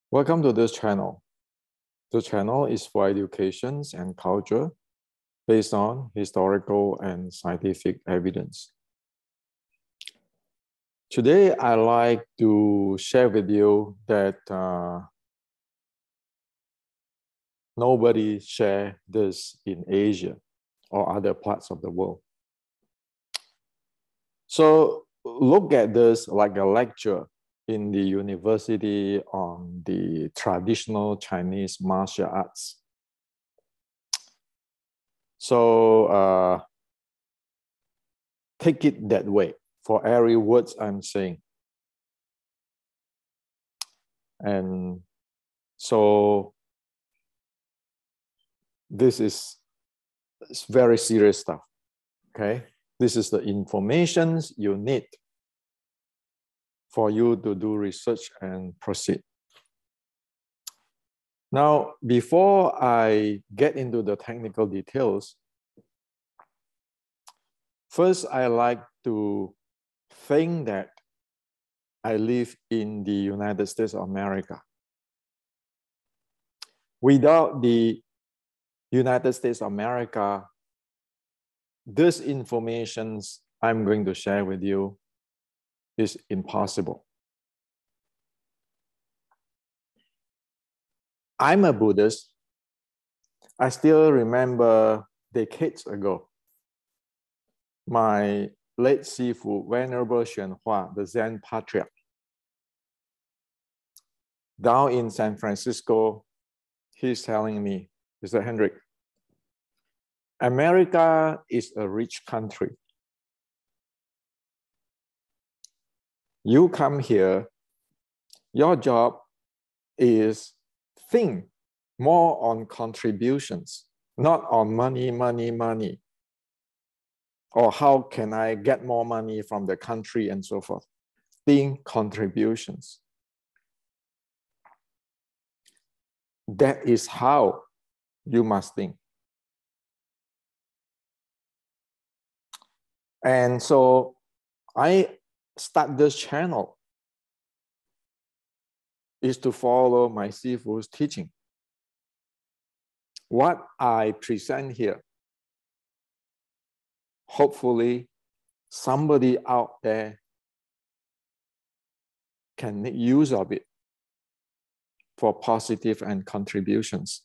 Welcome to this channel. The channel is for education and culture based on historical and scientific evidence. Today, I'd like to share with you that nobody shares this in Asia or other parts of the world. So look at this like a lecture in the university on the traditional Chinese martial arts. So take it that way for every word I'm saying. And so this is very serious stuff, okay? This is the information you need for you to do research and proceed. Now, before I get into the technical details, first I like to think that I live in the United States of America. Without the United States of America, this information I'm going to share with you is impossible. I'm a Buddhist. I still remember decades ago, my late Sifu, Venerable Xuanhua, the Zen patriarch, down in San Francisco, he's telling me, Mr. Hendrik, America is a rich country. You come here, your job is think more on contributions, not on money, money, money, or how can I get more money from the country and so forth. Think contributions. That is how you must think. And so I start this channel is to follow my Sifu's teaching. What I present here, hopefully somebody out there can make use of it for positive and contributions.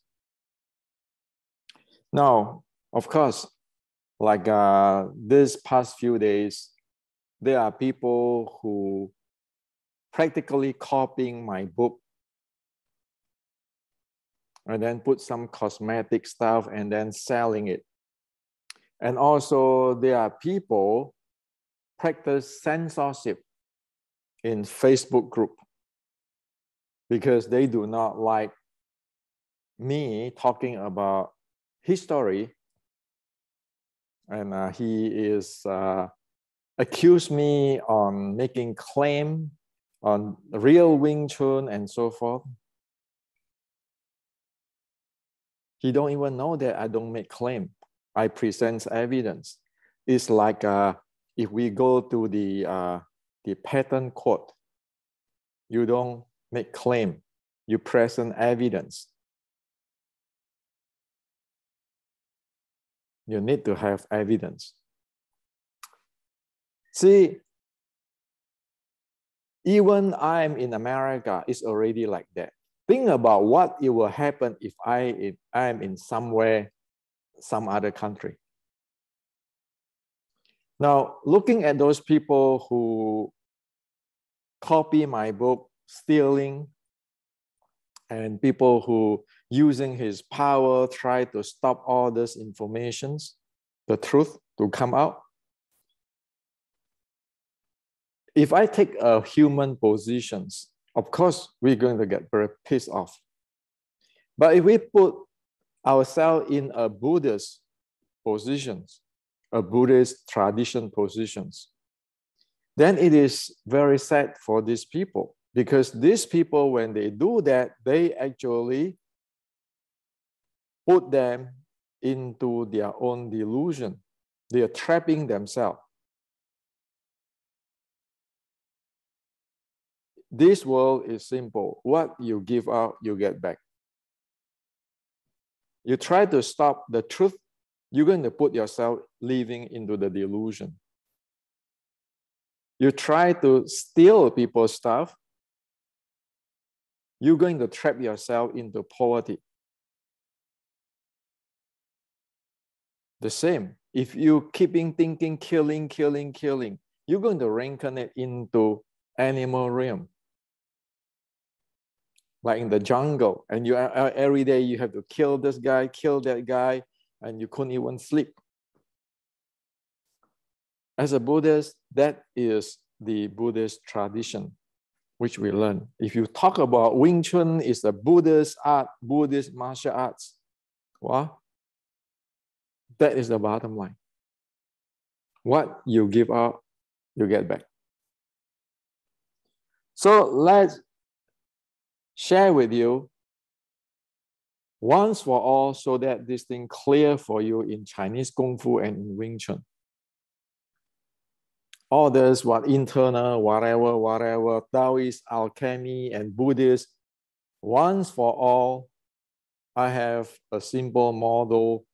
Now, of course, like this past few days, there are people who practically copying my book and then put some cosmetic stuff and then selling it. And also there are people practice censorship in Facebook group because they do not like me talking about history. And he is accused me on making claim on real Wing Chun and so forth. He don't even know that I don't make claim. I present evidence. It's like if we go to the patent court, you don't make claim, you present evidence. You need to have evidence. See, even I'm in America, it's already like that. Think about what it will happen if I am in somewhere, some other country. Now, looking at those people who copy my book, stealing, and people who using his power try to stop all this informations, the truth to come out. If I take a human positions, of course, we're going to get very pissed off. But if we put ourselves in a Buddhist positions, a Buddhist tradition positions, then it is very sad for these people because these people, when they do that, they actually put them into their own delusion. They are trapping themselves. This world is simple. What you give out, you get back. You try to stop the truth, you're going to put yourself living into the delusion. You try to steal people's stuff, you're going to trap yourself into poverty. The same, if you keeping thinking, killing, you're going to reincarnate into animal realm. Like in the jungle, and you every day you have to kill this guy, kill that guy, and you couldn't even sleep. As a Buddhist, that is the Buddhist tradition, which we learn. If you talk about Wing Chun is a Buddhist art, Buddhist martial arts, well, that is the bottom line. What you give out, you get back. So let's share with you once for all so that this thing clear for you in Chinese Kung Fu and in Wing Chun. All this, what internal, whatever, Taoist, alchemy, and Buddhist, once for all, I have a simple model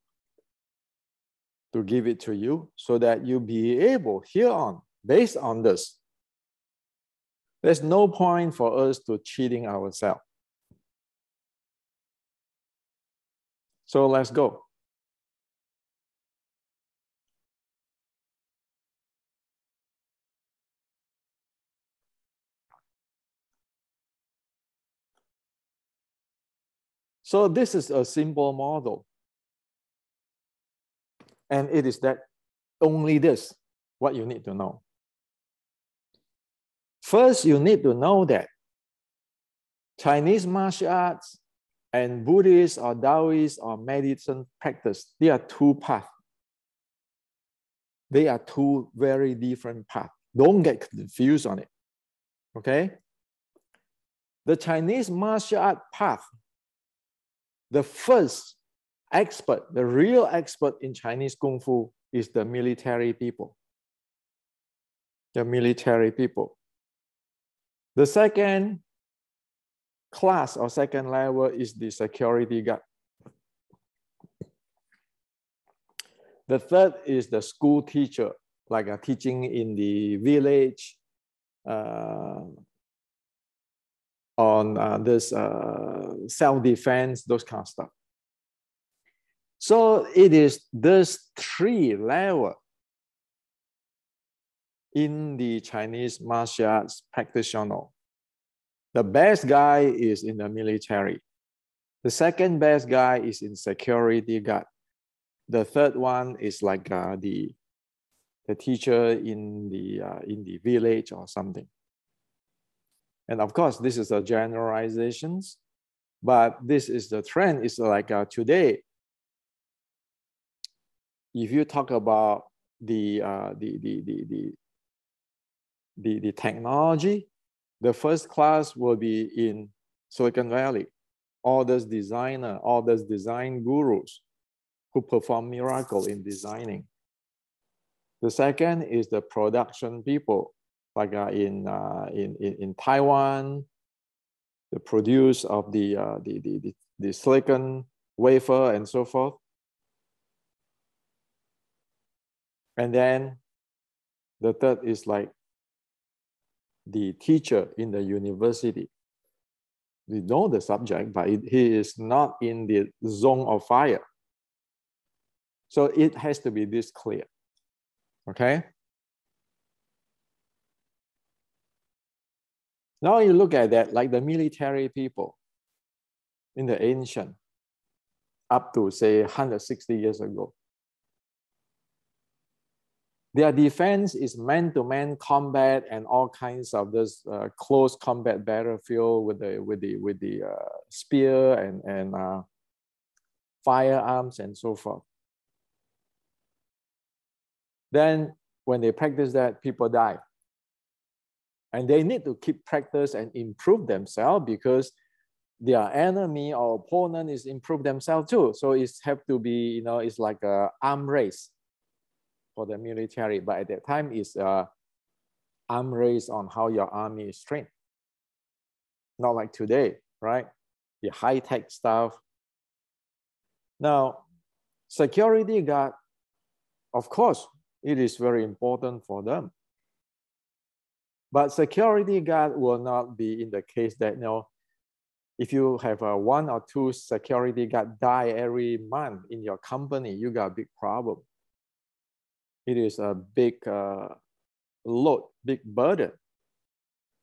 to give it to you so that you be able, here on, based on this, there's no point for us to cheating ourselves. So let's go. So this is a simple model. And it is that only this, what you need to know. First, you need to know that Chinese martial arts and Buddhist or Taoist or medicine practice, they are two paths. They are two very different paths. Don't get confused on it, okay? The Chinese martial art path, the first expert, the real expert in Chinese Kung Fu is the military people. The military people. The second class or second level is the security guard. The third is the school teacher, like a teaching in the village on this self-defense, those kind of stuff. So it is this three levels in the Chinese martial arts practitioner. The best guy is in the military. The second best guy is in security guard. The third one is like the teacher in the village or something. And of course, this is a generalizations, but this is the trend. It's like today, if you talk about the technology, the first class will be in Silicon Valley. All those designers, all those design gurus who perform miracle in designing. The second is the production people, like in Taiwan, the produce of the silicon wafer and so forth. And then the third is like the teacher in the university. We know the subject, but he is not in the zone of fire. So it has to be this clear, okay? Now you look at that, like the military people in the ancient, up to say 160 years ago. Their defense is man-to-man combat and all kinds of this close combat battlefield with the spear and firearms and so forth. Then when they practice that, people die. And they need to keep practice and improve themselves because their enemy or opponent is improve themselves too. So it's have to be, you know, it's like an arm race for the military. But at that time, it's arm race on how your army is trained. not like today, right? The high-tech stuff. Now, security guard, of course, it is very important for them. But security guard will not be in the case that, you know, if you have a 1 or 2 security guard die every month in your company, you got a big problem. It is a big load, big burden.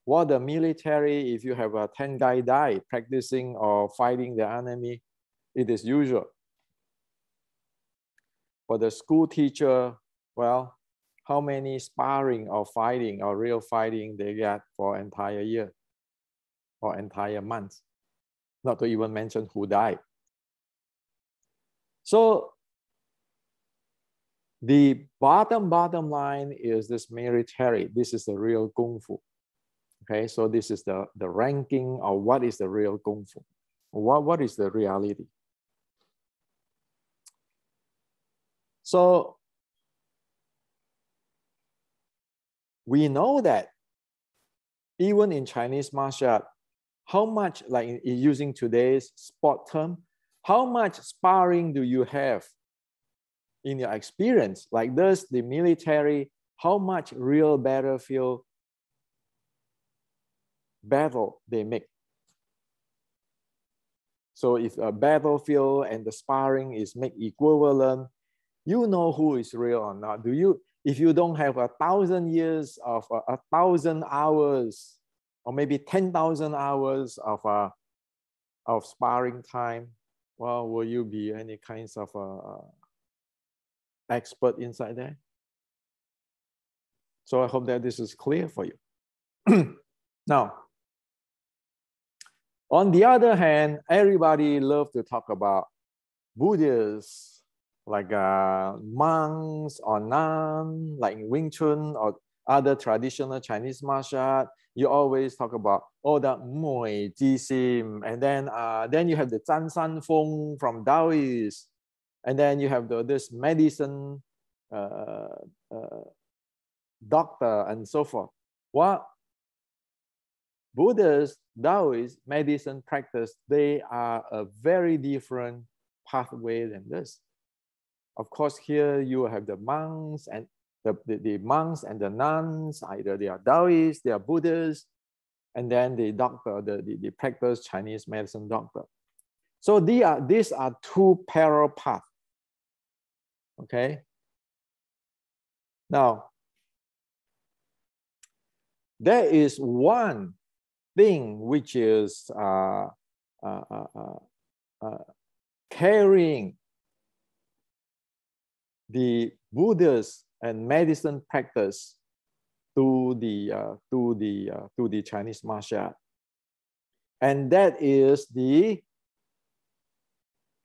What the military, if you have a 10 guy die practicing or fighting the enemy, it is usual. For the school teacher, well, how many sparring or fighting or real fighting they get for entire year or entire month? Not to even mention who died. So the bottom line is this military. This is the real Kung Fu. Okay, so this is the ranking of what is the real Kung Fu. What is the reality? So we know that even in Chinese martial art, how much, like using today's sport term, how much sparring do you have in your experience? Like this, the military, how much real battlefield battle they make? So if a battlefield and the sparring is make equivalent, you know who is real or not. Do you? If you don't have 1,000 years of 1,000 hours, or maybe 10,000 hours of sparring time, well, will you be any kinds of expert inside there? So I hope that this is clear for you. Now, on the other hand, everybody loves to talk about Buddhists, like monks or nuns, like in Wing Chun or other traditional Chinese martial art. You always talk about, oh, the Mui Jisim, and then you have the Zhan San Feng from Daoist, and then you have this medicine doctor and so forth. Well, Buddhist, Daoist, medicine practice, they are a very different pathway than this. Of course, here you have the monks and the monks and the nuns, either they are Daoist, they are Buddhists, and then the doctor, the practice Chinese medicine doctor. So these are 2 parallel paths. Okay. Now, there is one thing which is carrying the Buddhist and medicine practice to the Chinese martial art, and that is the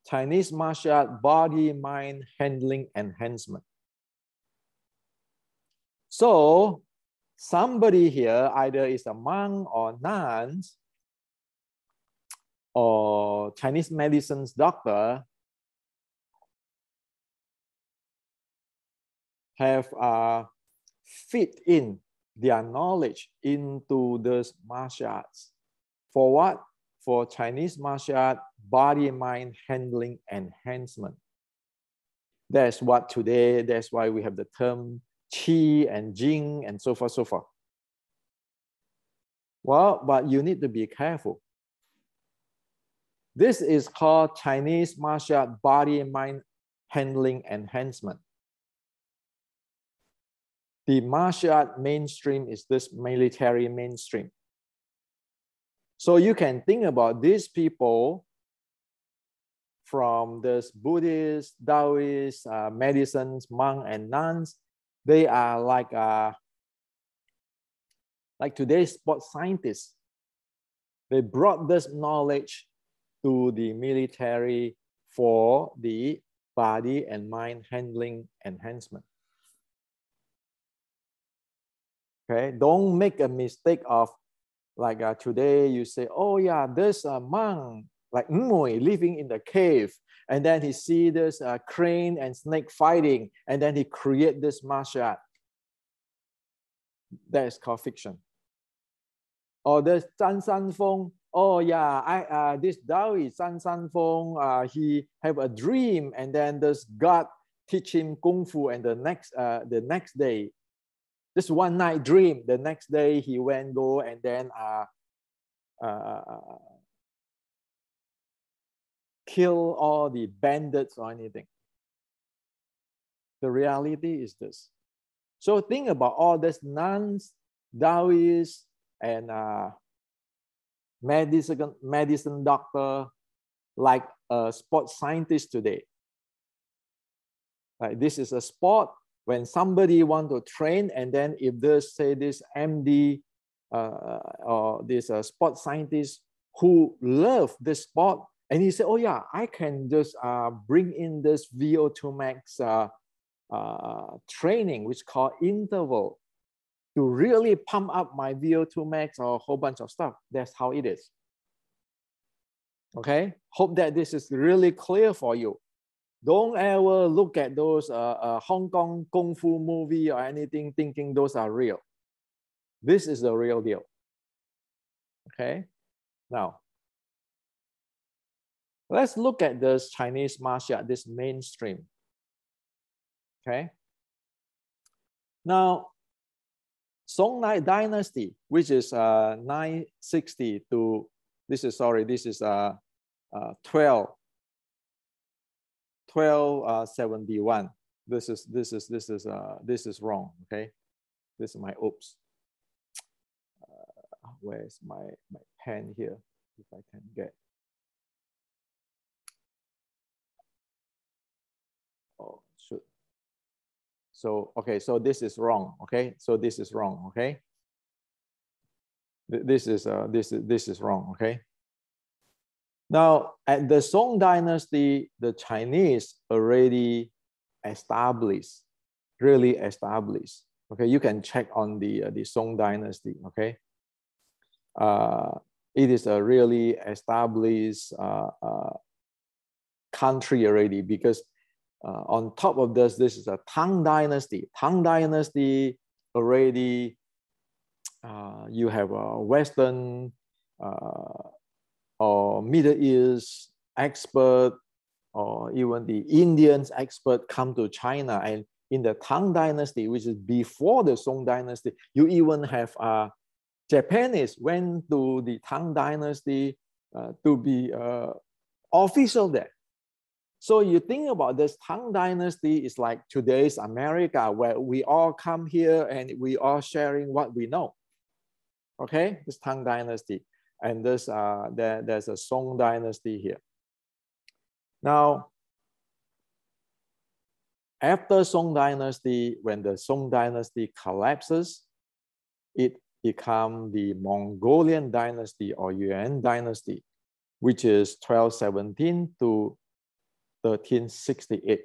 Chinese martial art body-mind handling enhancement. So somebody here, either is a monk or nuns or Chinese medicine's doctor, have fit in their knowledge into this martial arts. For what? For Chinese martial art body-mind handling enhancement. That's what today, that's why we have the term Qi and Jing and so forth, so forth. Well, but you need to be careful. This is called Chinese martial art body-mind handling enhancement. The martial art mainstream is this military mainstream. So you can think about these people from this Buddhist, Taoist, medicines, monks and nuns. They are like today's sports scientists. They brought this knowledge to the military for the body and mind handling enhancement. Okay, don't make a mistake of like today you say, oh yeah, there's a monk like Mui living in the cave, and then he see this crane and snake fighting, and then he create this martial art. That is called fiction. Or there's Zhan San Feng, oh yeah, this Daoist San Feng, he have a dream, and then this God teach him kung fu, and the next day, just one night dream. The next day he go and then kill all the bandits or anything. The reality is this. So think about all these nuns, Daoists, and medicine doctor, like a sports scientist today. Like this is a sport. When somebody want to train, and then if they say this MD or this sports scientist who love this sport, and he said, oh yeah, I can just bring in this VO2 max training, which is called interval, to really pump up my VO2 max or a whole bunch of stuff. That's how it is. Okay, hope that this is really clear for you. Don't ever look at those Hong Kong Kung Fu movie or anything thinking those are real. This is the real deal. Okay, now let's look at this Chinese martial art, this mainstream. Okay, now Song Dynasty, which is 960 to, this is 1271. This is wrong. Okay, this is my oops. Where's my pen here? If I can get. Oh, shoot. So okay, so this is wrong. Okay, so this is wrong. Okay, this is wrong. Okay. Now, at the Song Dynasty, the Chinese already established, really established. Okay, you can check on the Song Dynasty. Okay, it is a really established country already, because on top of this is a Tang Dynasty. Tang Dynasty already, you have a Western or Middle East expert, or even the Indians expert come to China. And in the Tang Dynasty, which is before the Song Dynasty, you even have Japanese went to the Tang Dynasty to be official there. So you think about this Tang Dynasty is like today's America, where we all come here and we are sharing what we know. Okay, this Tang Dynasty. And there's a Song Dynasty here. Now, after Song Dynasty, when the Song Dynasty collapses, it becomes the Mongolian Dynasty or Yuan Dynasty, which is 1217 to 1368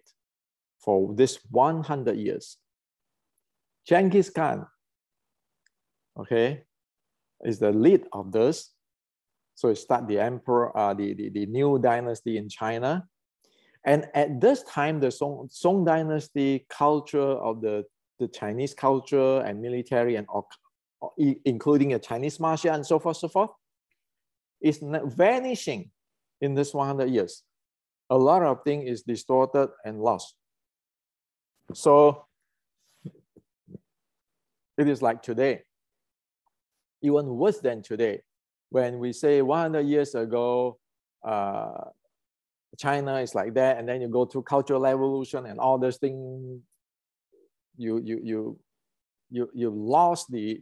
for this 100 years. Genghis Khan, okay, is the lead of this. So it started the emperor, the new dynasty in China. And at this time, the Song Dynasty culture of the Chinese culture and military, and including a Chinese martial and so forth, is vanishing in this 100 years. A lot of things is distorted and lost. So it is like today, even worse than today. When we say 100 years ago, China is like that, and then you go through cultural revolution and all those things, you lost the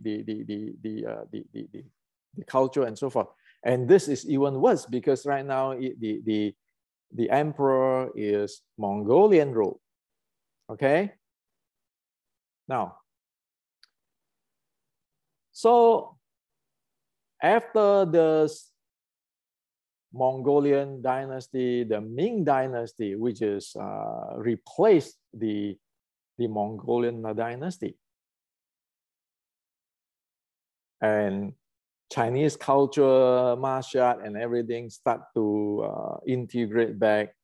culture and so forth. And this is even worse, because right now the emperor is Mongolian rule. Okay. Now, so after the Mongolian dynasty, the Ming dynasty, which is replaced the Mongolian dynasty, and Chinese culture, martial art, and everything start to integrate back.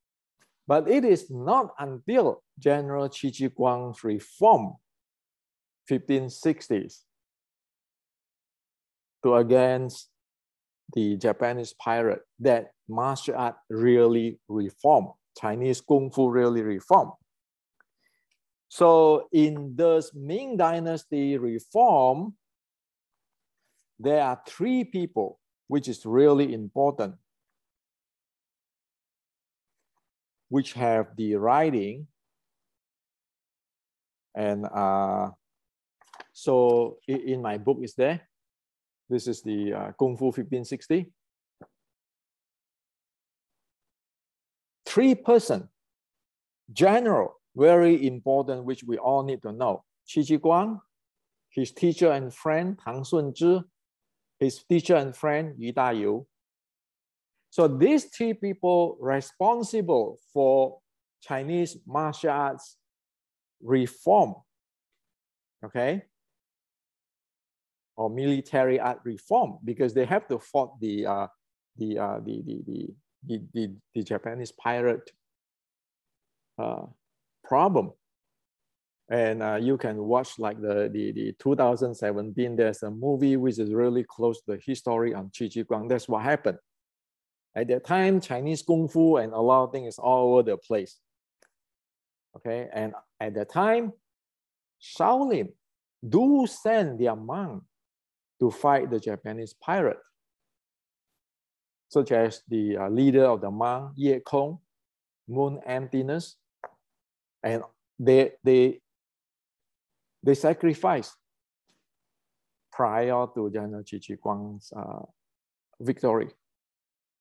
But it is not until General Qigong's reform, 1560s, to against the Japanese pirate that martial art really reformed. Chinese Kung Fu really reformed. So in this Ming Dynasty reform, there are three people, which is really important, which have the writing. And so in my book is there. This is the Kung Fu 1560. Three-person general, very important, which we all need to know. Qigong, his teacher and friend Tang Sunzhi, his teacher and friend Yu Dayu. So these three people responsible for Chinese martial arts reform, okay, or military art reform, because they have to fight the Japanese pirate problem. And you can watch like the 2017, there's a movie which is really close to the history on Qigong. That's what happened. At that time, Chinese Kung Fu and a lot of things is all over the place. Okay, and at that time, Shaolin do send their monk to fight the Japanese pirate, such as the leader of the monk, Ye Kong, Moon Emptiness, and they sacrificed prior to General Qigong's victory,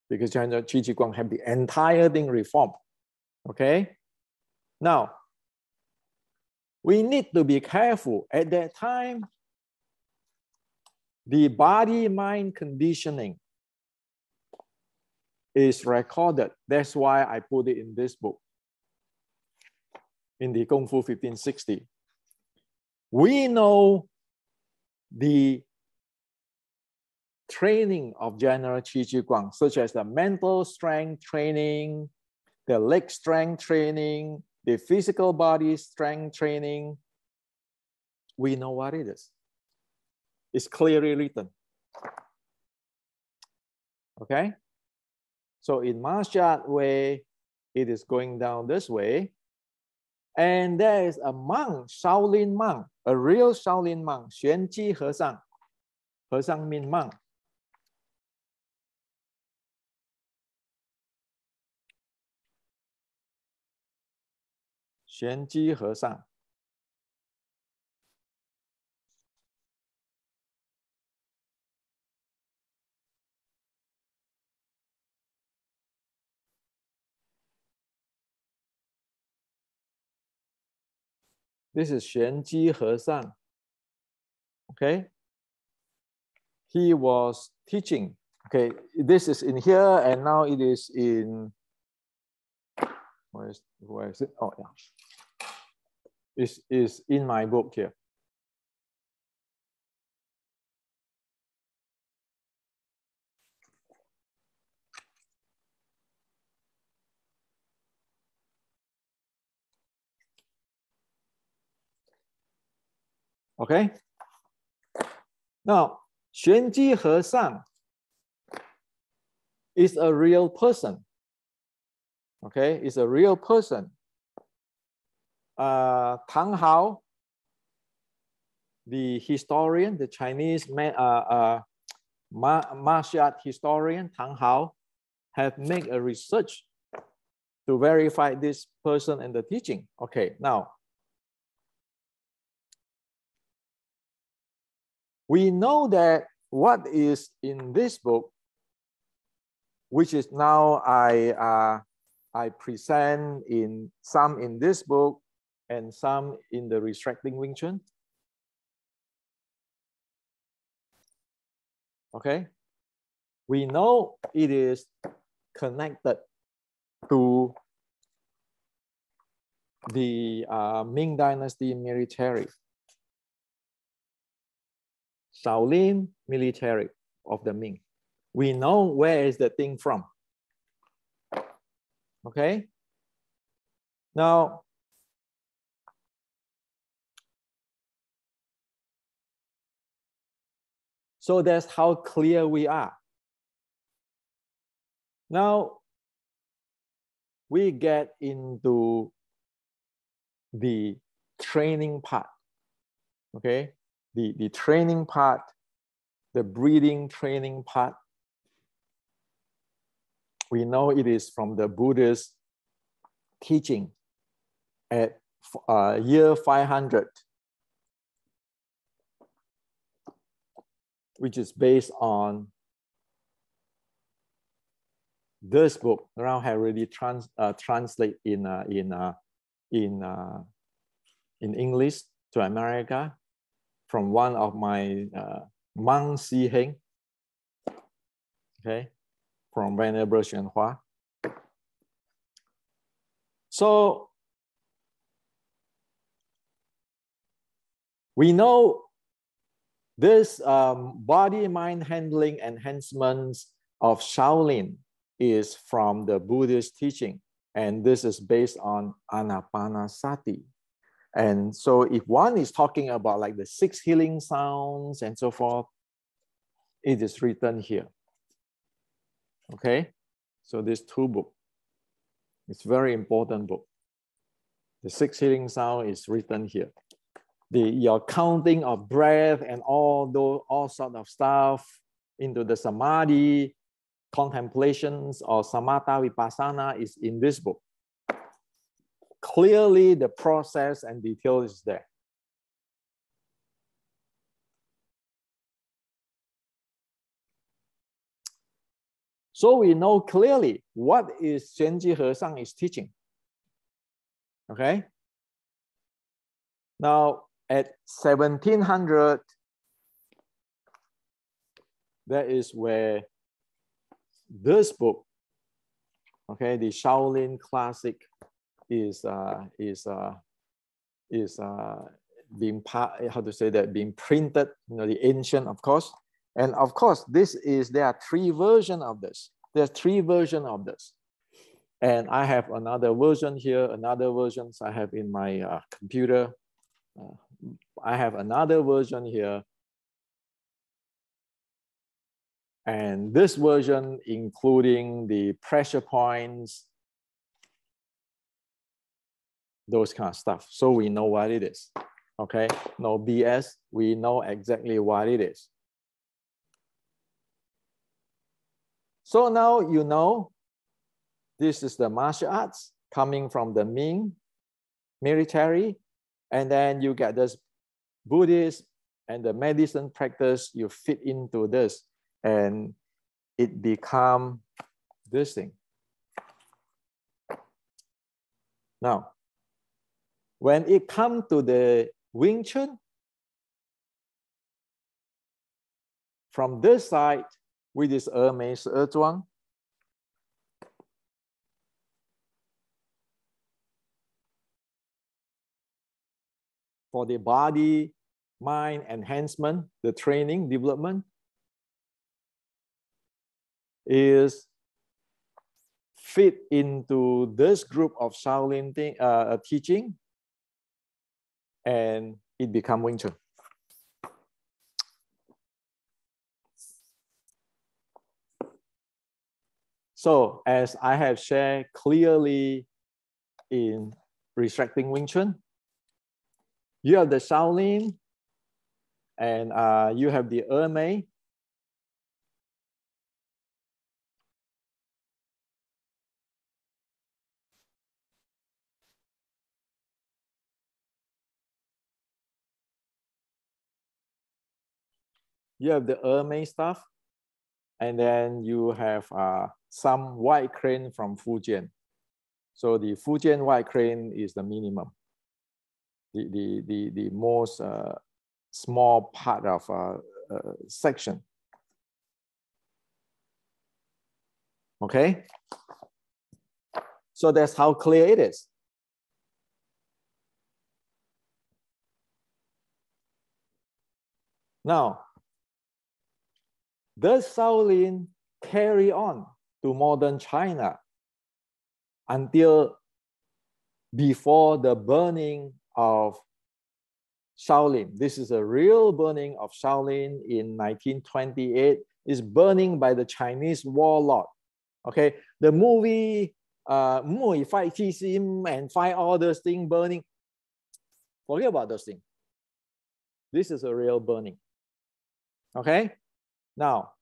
because General Qigong had the entire thing reformed. Okay, now we need to be careful. At that time, the body-mind conditioning is recorded. That's why I put it in this book, in the Kung Fu 1560. We know the training of General Qigong, such as the mental strength training, the leg strength training, the physical body strength training. We know what it is. It's clearly written. Okay? So in martial art way, it is going down this way. And there is a monk, Shaolin monk, a real Shaolin monk, Xuanji Hesang. Hesang means monk. Xuanji Hesang. This is Xuanji Hesang. Okay. He was teaching. Okay, this is in here, and now it is in, where is it? Oh, yeah. It's in my book here. Okay. Now, Xuanji Hesang is a real person. Okay, it's a real person. Tang Hao, the historian, the Chinese martial art historian, Tang Hao, have made a research to verify this person and the teaching. Okay, now, we know that what is in this book, which is now I present in some in this book and some in the Restricting Wing Chun. Okay, we know it is connected to the Ming Dynasty military, Shaolin military of the Ming. We know where is the thing from. Okay. Now, so that's how clear we are. Now, we get into the training part, okay? The training part, the breathing training part. We know it is from the Buddhist teaching at year 500, which is based on this book. Now I already translate in English to America from one of my Mang Si Heng, okay, from Venerable Xuan Hua. So we know this body-mind handling enhancements of Shaolin is from the Buddhist teaching, and this is based on Anapanasati. And so if one is talking about like the 6 healing sounds and so forth, it is written here. Okay, so this 2 book, it's very important book. The 6 healing sound is written here. Your counting of breath and all sort of stuff into the samadhi, contemplations or samatha vipassana is in this book. Clearly, the process and detail is there. So we know clearly what is Xuanji Hesang is teaching. Okay. Now at 1700, that is where this book, okay, the Shaolin Classic, is being being printed. You know, the ancient, of course, and of course, there are 3 versions of this. There's 3 versions of this, and I have another version here. Another versions I have in my computer. I have another version here. And this version, including the pressure points, those kind of stuff. So we know what it is, okay? No BS, we know exactly what it is. So now you know, this is the martial arts coming from the Ming military, and then you get this Buddhist and the medicine practice, you fit into this, and it become this thing. Now, when it comes to the Wing Chun, from this side, with this Mei Si Zhuang, for the body, mind enhancement, the training, development, is fit into this group of Shaolin teaching, and it become Wing Chun. So as I have shared clearly in Restricting Wing Chun, you have the Shaolin, and you have the Mei. You have the Mei stuff, and then you have some white crane from Fujian. So the Fujian white crane is the minimum, the most small part of section. Okay, so that's how clear it is. Now, does Shaolin carry on to modern China until before the burning of Shaolin? This is a real burning of Shaolin in 1928. It's burning by the Chinese warlord Okay, the movie Mui fight Sim and fight all those things burning. Forget about those things. This is a real burning. Okay, now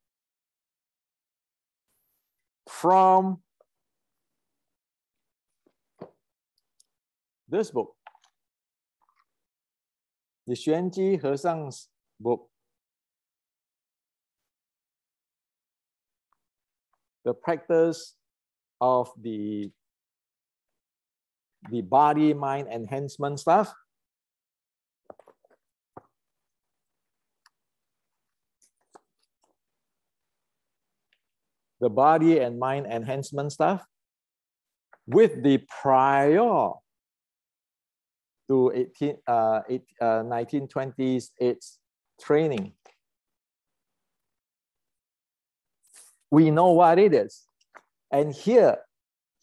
from this book, the Xuanji Hesang's book, the practice of the body mind enhancement stuff. The body and mind enhancement stuff with the prior to 1920s it's training. We know what it is. And here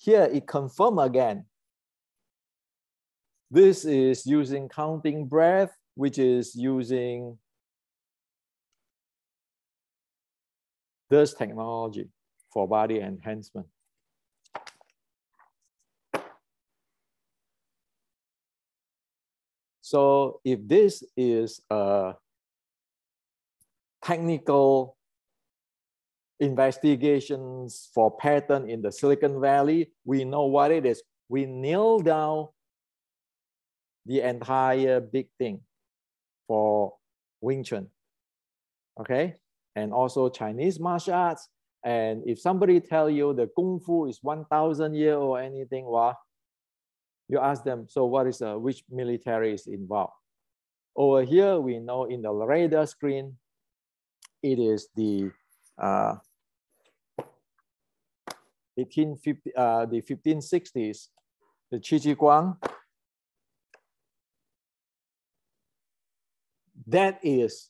it confirms again. This is using counting breath, which is using this technology for body enhancement. So if this is a technical investigations for pattern in the Silicon Valley, we know what it is. We nail down the entire big thing for Wing Chun, okay? And also Chinese martial arts. And if somebody tell you the Kung Fu is 1,000 years or anything, well, you ask them, so what is which military is involved? Over here, we know in the radar screen, it is the 1560s, the Qigong. That is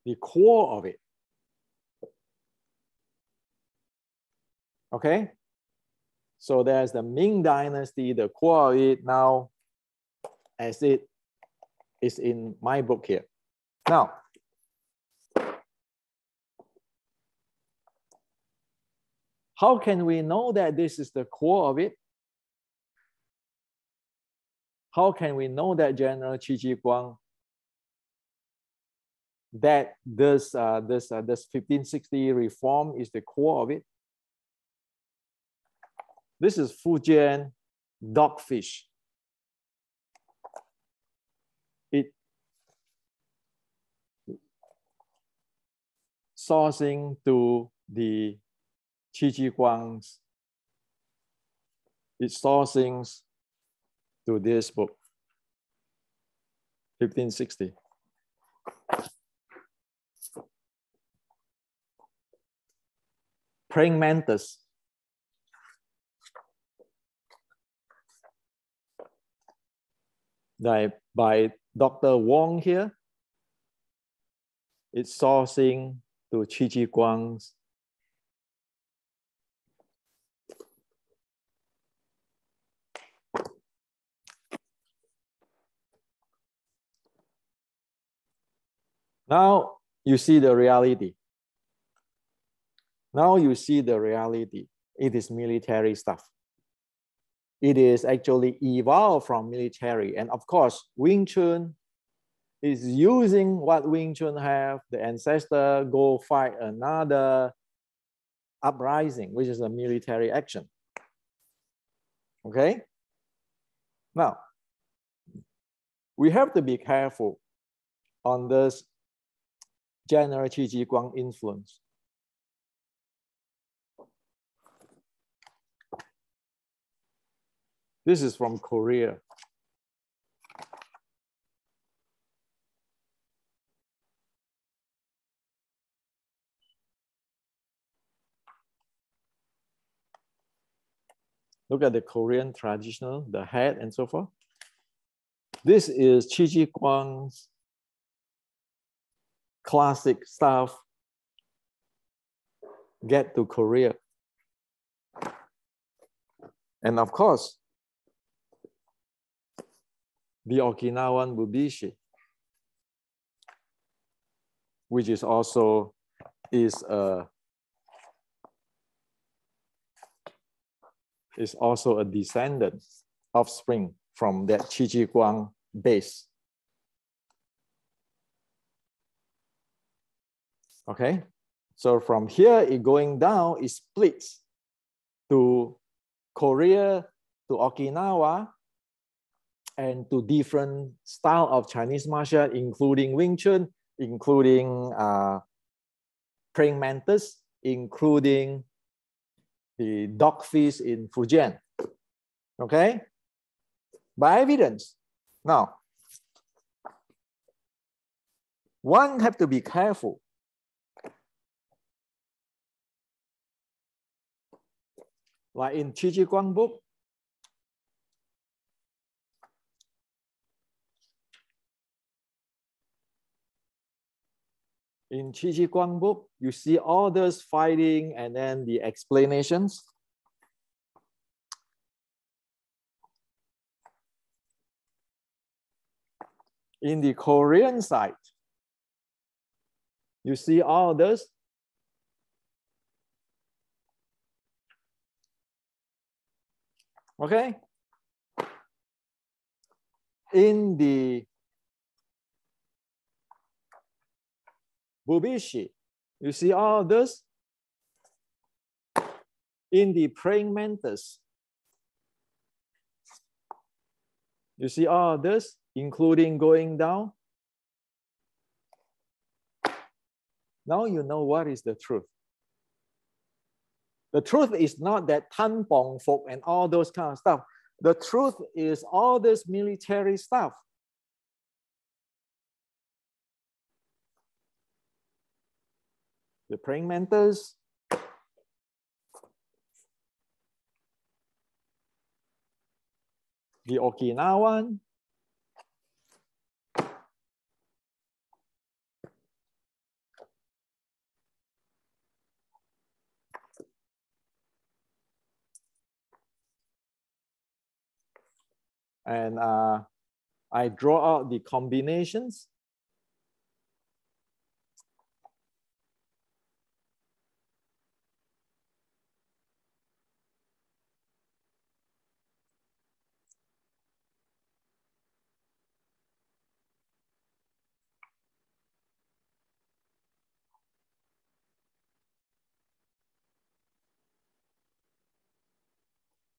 the core of it. Okay, so there's the Ming Dynasty, the core of it now, as it is in my book here. Now, how can we know that this is the core of it? How can we know that general Qigong, that this 1560 reform is the core of it? This is Fujian dogfish. It sourcing to the Qigong's. It sourcing to this book, 1560. Praying mantis. By Dr. Wong here. It's sourcing to Qigong's. Now you see the reality. Now you see the reality. It is military stuff. It is actually evolved from military. And of course, Wing Chun is using what Wing Chun have. The ancestor go fight another uprising, which is a military action. Okay? Now, we have to be careful on this general Qigong influence. This is from Korea. Look at the Korean traditional, the hat and so forth. This is Qigong's classic stuff. Get to Korea. And of course, the Okinawan Bubishi, which is also a is also a descendant, offspring from that Qigong base. Okay, so from here, it going down, it splits to Korea, to Okinawa, and to different style of Chinese martial art, including Wing Chun, including praying mantis, including the dogfish in Fujian. Okay, by evidence. Now, one have to be careful. Like in Qigong book, in Qigong book, you see all those fighting and then the explanations. In the Korean side, you see all those. Okay. In the Bubishi, you see all this. In the praying mantis, you see all this, including going down. Now you know what is the truth. The truth is not that Tan Bong Fok and all those kind of stuff. The truth is all this military stuff. The praying mantis, the Okinawan, and I draw out the combinations.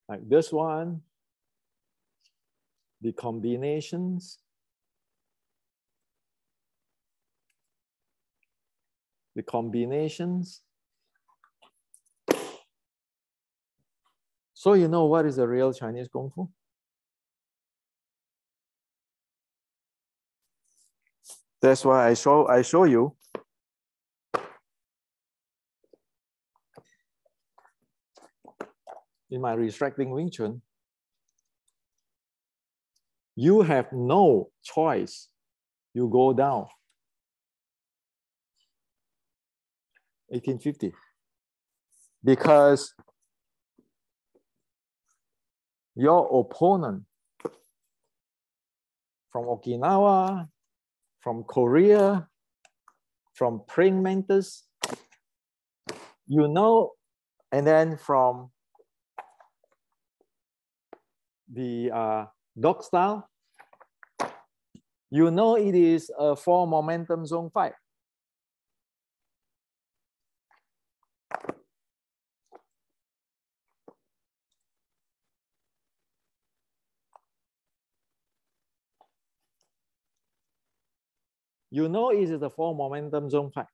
Like this one, the combinations, the combinations. So you know what is the real Chinese Kung Fu? That's why I show you. In my restricting Wing Chun, you have no choice. You go down. 1850. Because your opponent from Okinawa, from Korea, from praying mantis, you know, and then from the dog style, you know it is a 4 momentum zone fight. You know it is a 4 momentum zone fight.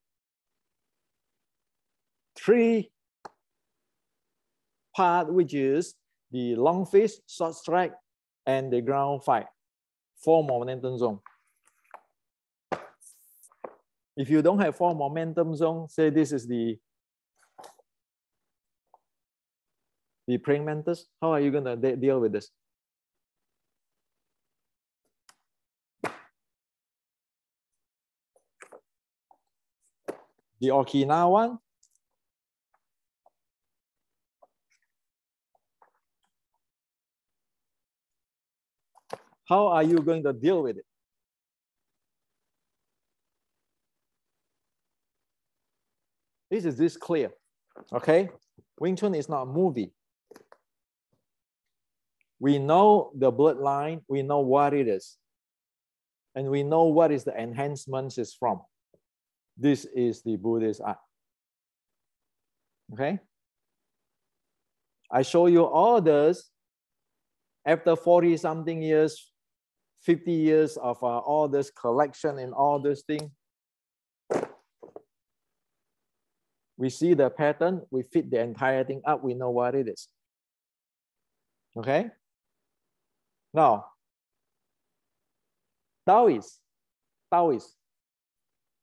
3 part, which is the long fist, short strike, and the ground fight. 4 momentum zone. If you don't have 4 momentum zone, say this is the praying mantis, how are you going to deal with this? The Okinawan, how are you going to deal with it? This is clear, okay? Wing Chun is not a movie. We know the bloodline, we know what it is, and we know what is the enhancements is from. This is the Buddhist art. Okay? I show you all this after 40 something years, 50 years of all this collection and all this thing. We see the pattern, we fit the entire thing up, we know what it is. Okay? Now, Taoists.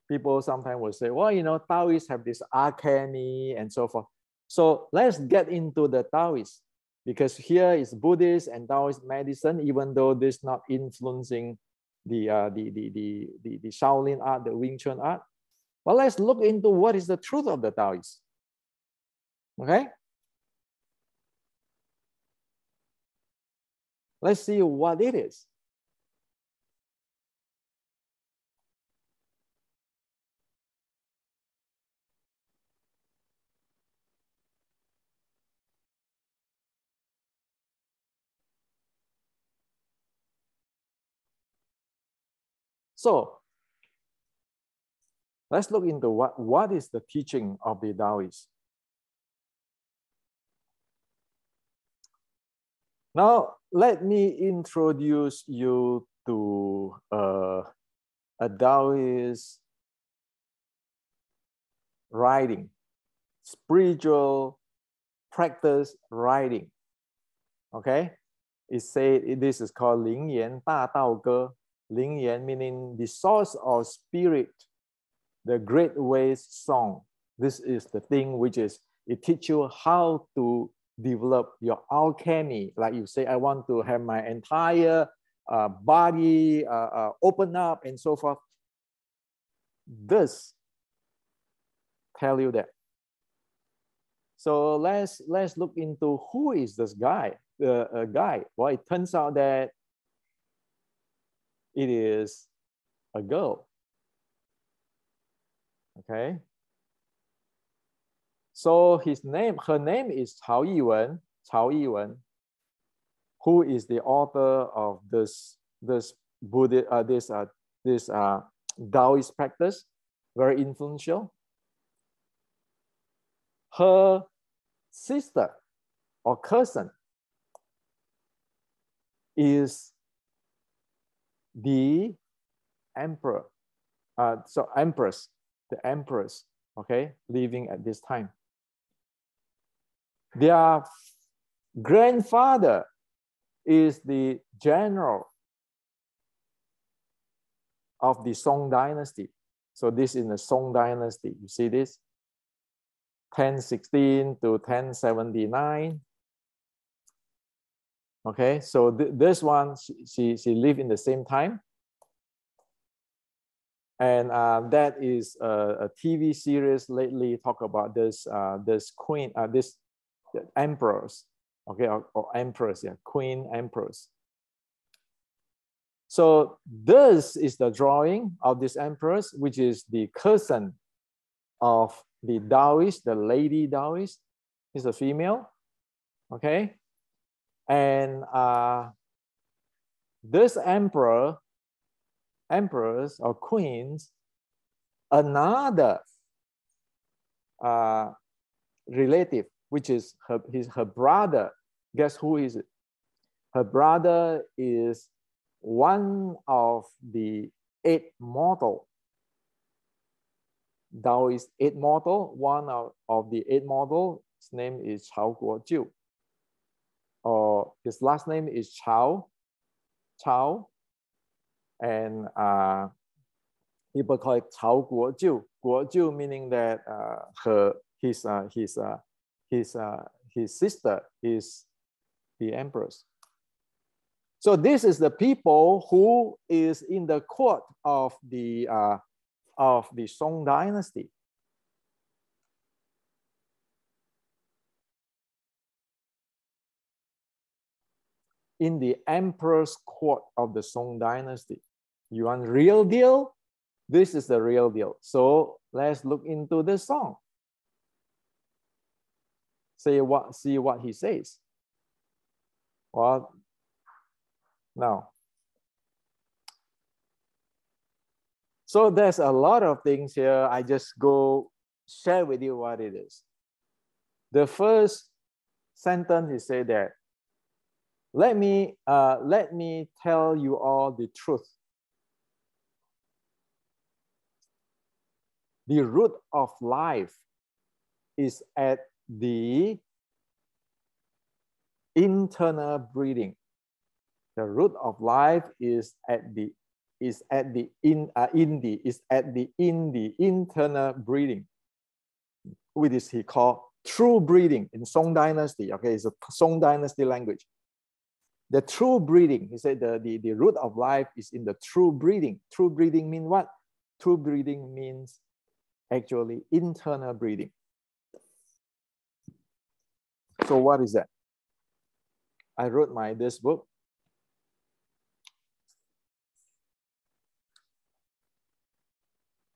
People sometimes will say, well, you know, Taoists have this alchemy and so forth. So let's get into the Taoists, because here is Buddhist and Taoist medicine, even though this not influencing the Shaolin art, the Wing Chun art. But let's look into what is the truth of the Taoists. Okay? Let's see what it is. So let's look into what is the teaching of the Taoists. Now, let me introduce you to a Taoist writing, spiritual practice writing. Okay? It said this is called 灵言大道歌. 灵言 meaning the source of spirit, the great ways song. This is the thing which is, it teaches you how to develop your alchemy. Like you say, I want to have my entire body open up and so forth. This tell you that. So let's look into who is this guy. Well, it turns out that it is a girl. Okay. So her name is Cao Yiwen, who is the author of this Taoist practice, very influential. Her sister or cousin is the emperor, the empress, okay, living at this time. Their grandfather is the general of the Song Dynasty. So this is the Song Dynasty. You see this? 1016 to 1079. Okay, so this one, she lived in the same time. And that is a TV series lately talk about this queen, this emperors, okay, or empress, yeah, queen empress. So this is the drawing of this empress, which is the cousin of the Daoist, the lady Daoist. Is a female, okay, and this emperors or queens, another relative, which is her brother. Guess who is it? Her brother is one of the 8 mortal. Daoist 8 mortal. One of the 8 mortal, his name is Chao Guojiu, or his last name is Chao, and people call it Chao Guojiu. Guojiu meaning that his sister is the empress. So this is the people who is in the court of the Song Dynasty. In the emperor's court of the Song Dynasty. You want real deal? This is the real deal. So let's look into the song. See what he says. Well, Now, so there's a lot of things here. I just go share with you what it is. The first sentence is say that, let me tell you all the truth. The root of life is at the internal breathing. The root of life is at the internal breathing, which is he called true breathing in Song Dynasty. Okay, it's a Song Dynasty language. The true breathing, he said the root of life is in the true breathing. True breathing means what? True breathing means actually internal breathing. So what is that? I wrote this book.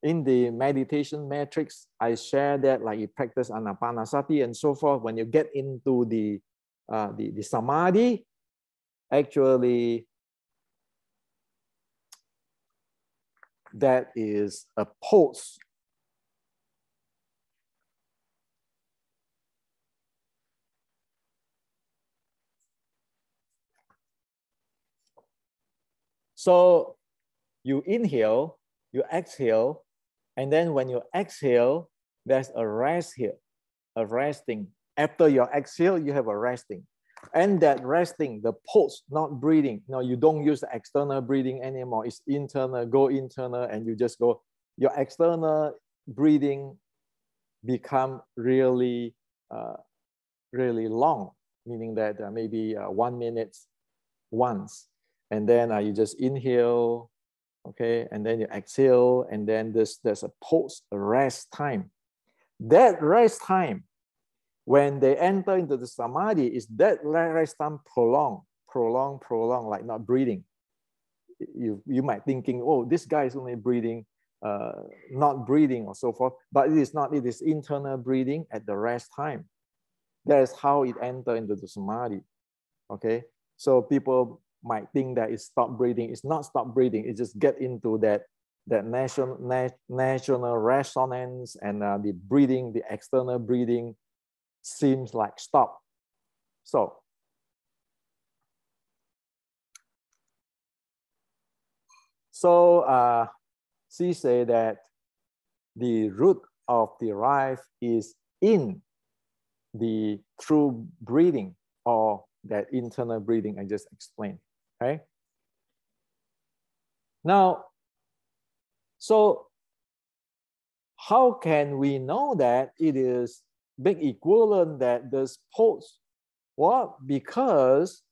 In the meditation matrix, I share that like you practice anapanasati and so forth. When you get into the samadhi, actually that is a pose. So you inhale, you exhale, and then when you exhale, there's a rest here, a resting. After your exhale, you have a resting. And that resting, the pose, not breathing. No, you don't use the external breathing anymore. It's internal, go internal, and you just go. Your external breathing become really, really long, meaning that maybe 1 minute once. And then you just inhale, okay, and then you exhale, and then there's a pause, a rest time. That rest time, when they enter into the samadhi, is that rest time prolong, like not breathing. You might thinking, oh, this guy is only breathing, not breathing or so forth, but it is not. It is internal breathing at the rest time. That is how it enters into the samadhi. Okay, so people might think that it's stop breathing. It's not stop breathing. It just get into that national resonance, and the breathing, the external breathing seems like stop. So she said that the root of the life is in the true breathing, or that internal breathing I just explained. Okay. Now, so how can we know that it is big equivalent that this pose? Well, because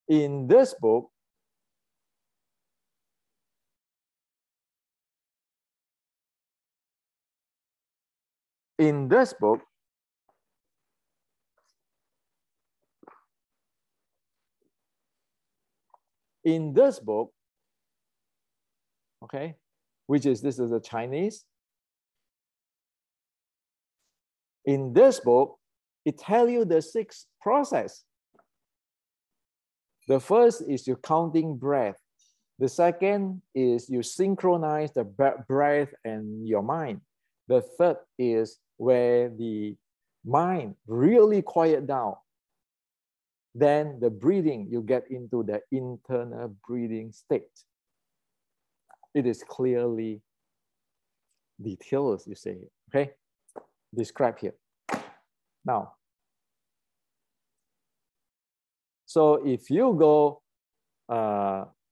in this book, okay, which is, this is a Chinese. In this book, it tells you the 6 process. The first is you counting breath. The second is you synchronize the breath and your mind. The third is where the mind really quiet down. Then the breathing, you get into the internal breathing state. It is clearly detailed, you say, okay? Describe here. Now, so if you go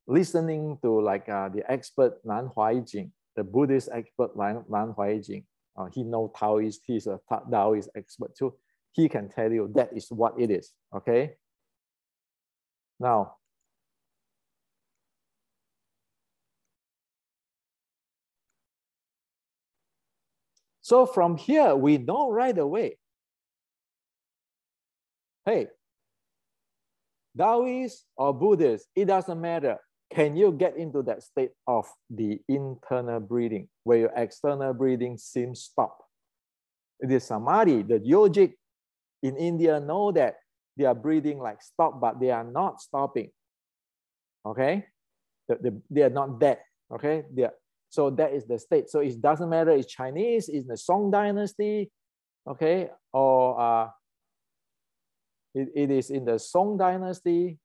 listening to like the expert Nan Huaijing, the Buddhist expert Nan Huaijing, he knows Taoist, he's a Daoist expert too. He can tell you that is what it is, okay? Now, so from here, we know right away, hey, Taoist or Buddhist, it doesn't matter. Can you get into that state of the internal breathing where your external breathing seems stop? It is samadhi. The yogic in India know that They are breathing like stop, but they are not stopping. Okay, they are not dead. Okay, so that is the state. So it doesn't matter it's Chinese, it's the Song Dynasty, okay, or it is in the Song Dynasty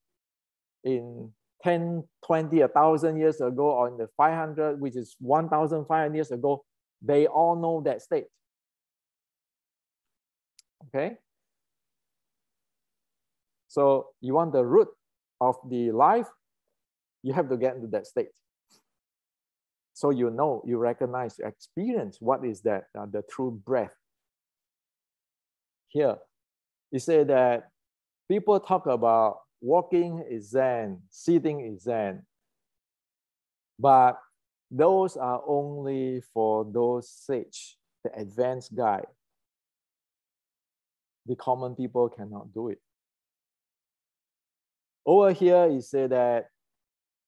in 10, 20, 1,000 years ago, or in the 500, which is 1,500 years ago. They all know that state. Okay. So you want the root of the life, you have to get into that state. So you know, you recognize, you experience what is that, the true breath. Here, you say that people talk about walking is Zen, sitting is Zen, but those are only for those sage, the advanced guy. The common people cannot do it. Over here, you say that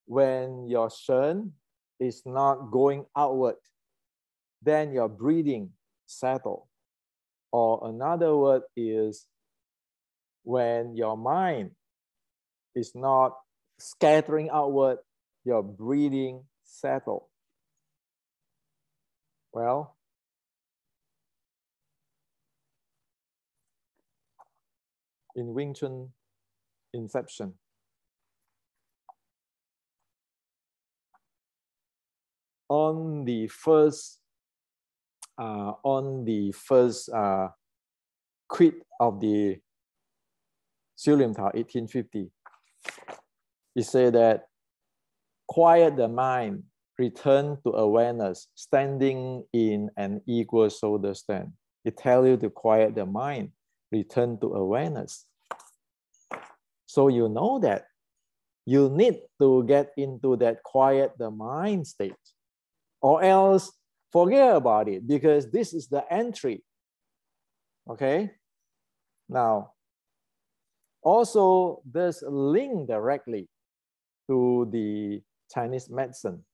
when your Chun is not going outward, then your breathing settle. Or another word is when your mind is not scattering outward, your breathing settle. Well, in Wing Chun Inception, on the first quit of the Shaolin Tao 1850, it said that quiet the mind, return to awareness, standing in an equal shoulder stand. It tells you to quiet the mind, return to awareness. So you know that you need to get into that quiet the mind state, or else forget about it, because this is the entry. Okay. Now, also there's a link directly to the Chinese medicine.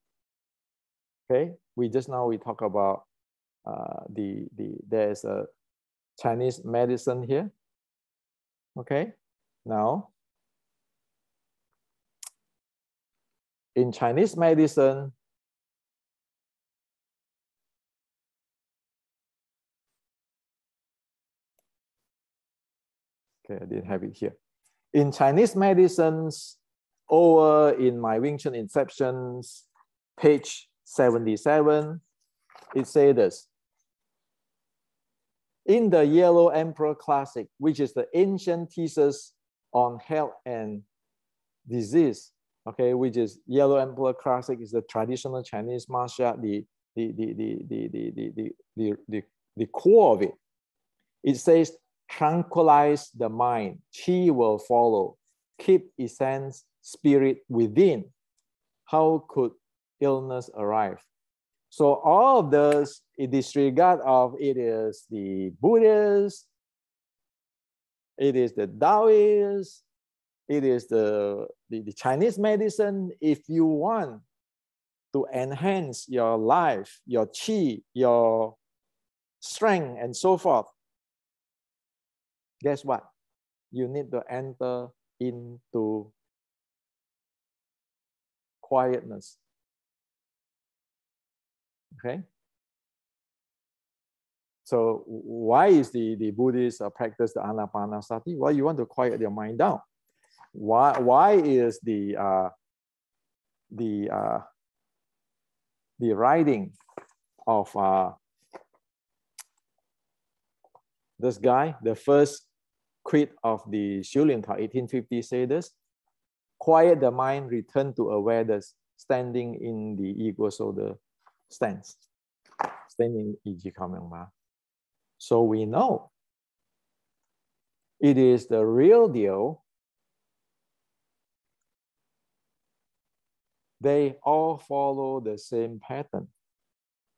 Okay, we talk about there's a Chinese medicine here. Okay, now in Chinese medicine, okay, I didn't have it here. In Chinese medicines, over in my Wing Chun Inceptions, page 77, it says this. In the Yellow Emperor Classic, which is the ancient thesis on health and disease, okay, which is Yellow Emperor Classic is the traditional Chinese martial art, the core of it. It says, tranquilize the mind, Qi will follow, keep essence, spirit within. How could illness arrive? So all of this, in disregard of it is the Buddhists, it is the Daoist, it is the Chinese medicine. If you want to enhance your life, your Qi, your strength, and so forth, guess what? You need to enter into quietness. Okay. So why is the Buddhists practice the Anapanasati? Well, you want to quiet your mind down. Why is the writing of this guy, the first quit of the Shaolin Tao 1850, say this: quiet the mind, return to awareness, standing in the equal shoulder stance. Standing 一级靠明吗? So we know it is the real deal. They all follow the same pattern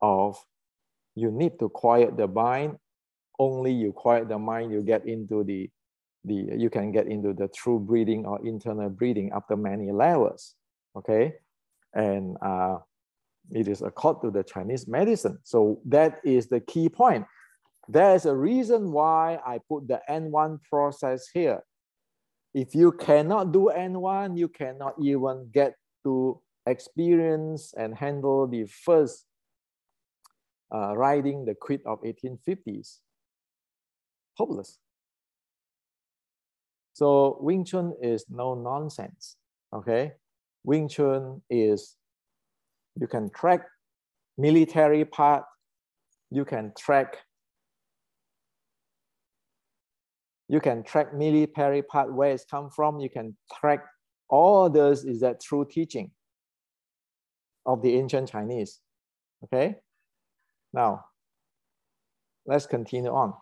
of you need to quiet the mind. Only you quiet the mind, you get into you can get into the true breathing or internal breathing after many levels. Okay, and it is according to the Chinese medicine. So that is the key point. There is a reason why I put the N1 process here. If you cannot do N1, you cannot even get to experience and handle the first riding the quid of 1850s. Hopeless. So Wing Chun is no nonsense, okay? Wing Chun is, you can track military part, you can track military part, where it's come from, you can track all this. Is that true teaching of the ancient Chinese, okay? Now, let's continue on.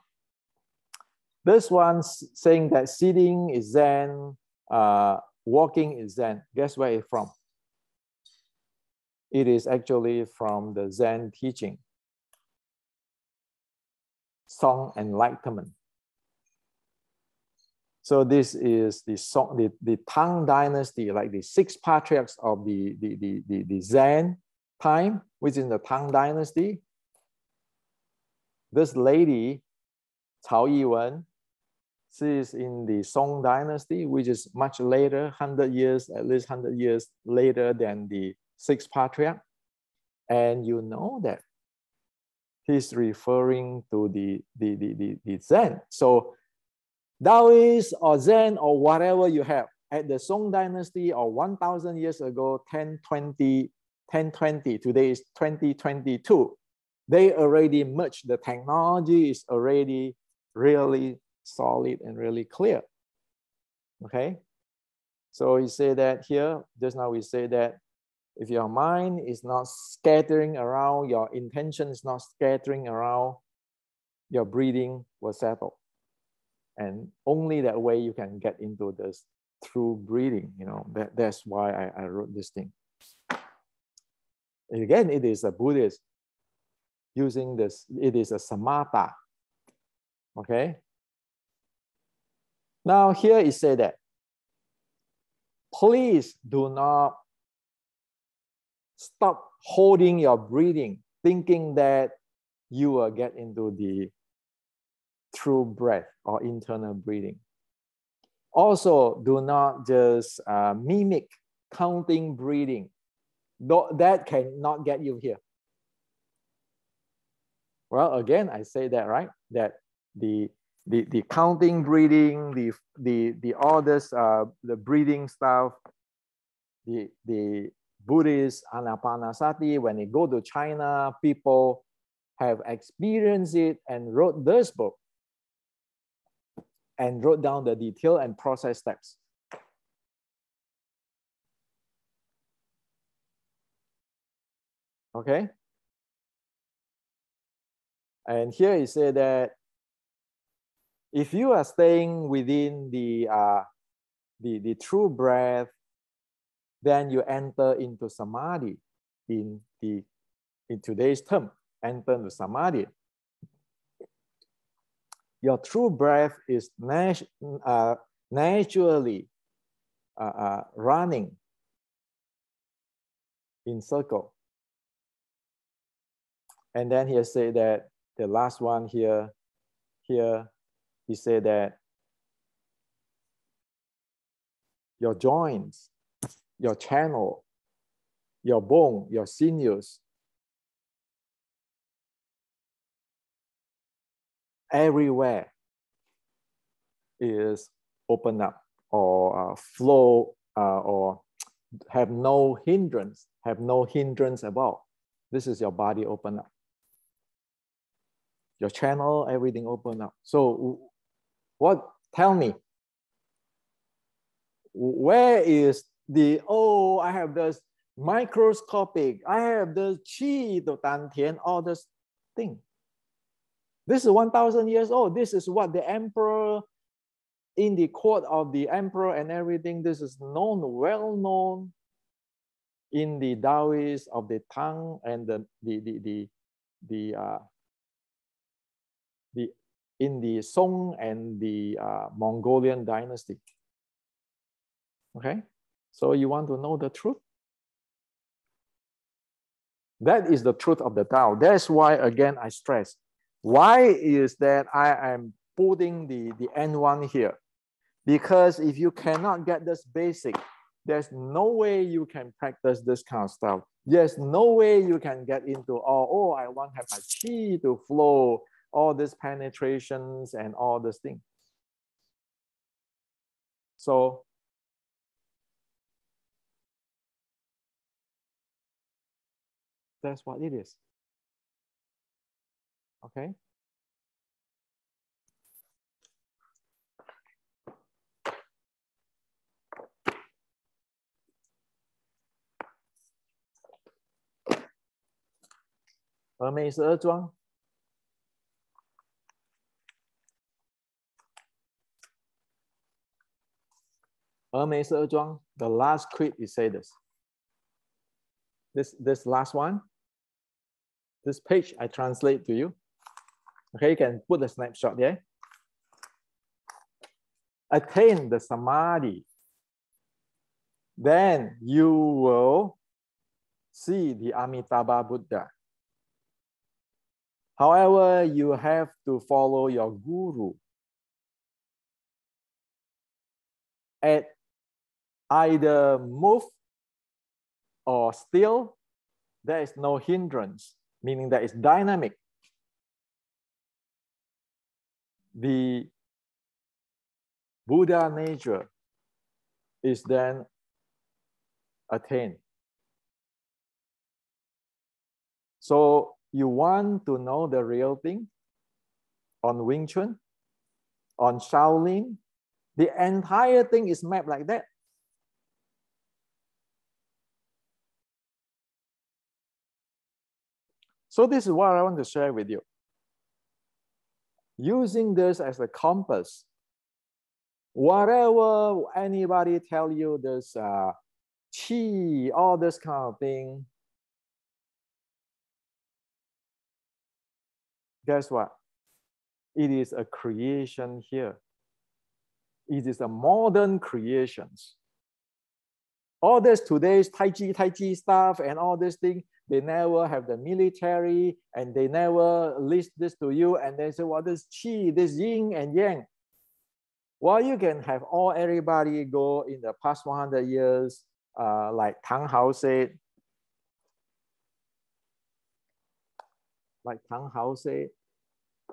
This one's saying that sitting is Zen, walking is Zen. Guess where it's from? It is actually from the Zen teaching, Song Enlightenment. So this is the Tang Dynasty, like the 6 patriarchs of the Zen time, which is the Tang Dynasty. This lady, Cao Yiwen, she is in the Song Dynasty, which is much later, 100 years, at least 100 years later than the 6 patriarch. And you know that he's referring to the Zen. So Daoist or Zen or whatever you have at the Song Dynasty or 1,000 years ago, 1020, today is 2022. They already merged. The technology is already really solid and really clear. Okay, so he said that here, just now we say that if your mind is not scattering around, your intention is not scattering around, your breathing will settle. And only that way you can get into this through breathing. You know, that's why I wrote this thing. And again, it is a Buddhist using this, it is a samatha. Okay. Now here it said that, please do not stop holding your breathing, thinking that you will get into the true breath or internal breathing. Also, do not just mimic counting breathing. That cannot get you here. Well, again, I say that, right? That the counting breathing, the all this, the breathing stuff, the Buddhist anapanasati, when they go to China, people have experienced it and wrote this book and wrote down the detail and process steps. Okay. And here he said that if you are staying within the true breath, then you enter into samadhi. In today's term, enter into samadhi. Your true breath is naturally running in circle. And then he said that the last one here, he said that your joints, your channel, your bone, your sinews, everywhere is open up or flow or have no hindrance about. This is your body open up. Your channel, everything open up. So tell me, where is the, oh, I have this microscopic, I have the qi, the dan tian, all this thing. This is 1,000 years old. This is what the emperor, in the court of the emperor and everything, this is known, well known in the Daoist of the Tang and in the Song and the Mongolian Dynasty. Okay, so you want to know the truth? That is the truth of the Tao. That's why, again, I stress. Why is that I am putting the N1 here? Because if you cannot get this basic, there's no way you can practice this kind of stuff. There's no way you can get into, oh, I want to have my qi to flow, all these penetrations and all this thing. So that's what it is. Okay. Ở mấy sở庄. Ở mấy sở庄. The last creed is say this. This last one. This page I translate to you. Okay, you can put a snapshot there. Attain the samadhi. Then you will see the Amitabha Buddha. However, you have to follow your guru. At either move or still, there is no hindrance, meaning that it's dynamic. The Buddha nature is then attained. So you want to know the real thing on Wing Chun, on Shaolin, the entire thing is mapped like that. So this is what I want to share with you. Using this as a compass, whatever anybody tell you, this qi, all this kind of thing, guess what? It is a creation here. It is a modern creations. All this today's Tai Chi stuff and all this thing, they never have the military and they never list this to you and they say, well, this qi, this yin and yang. Well, you can have everybody go in the past 100 years, like Tang Hao said,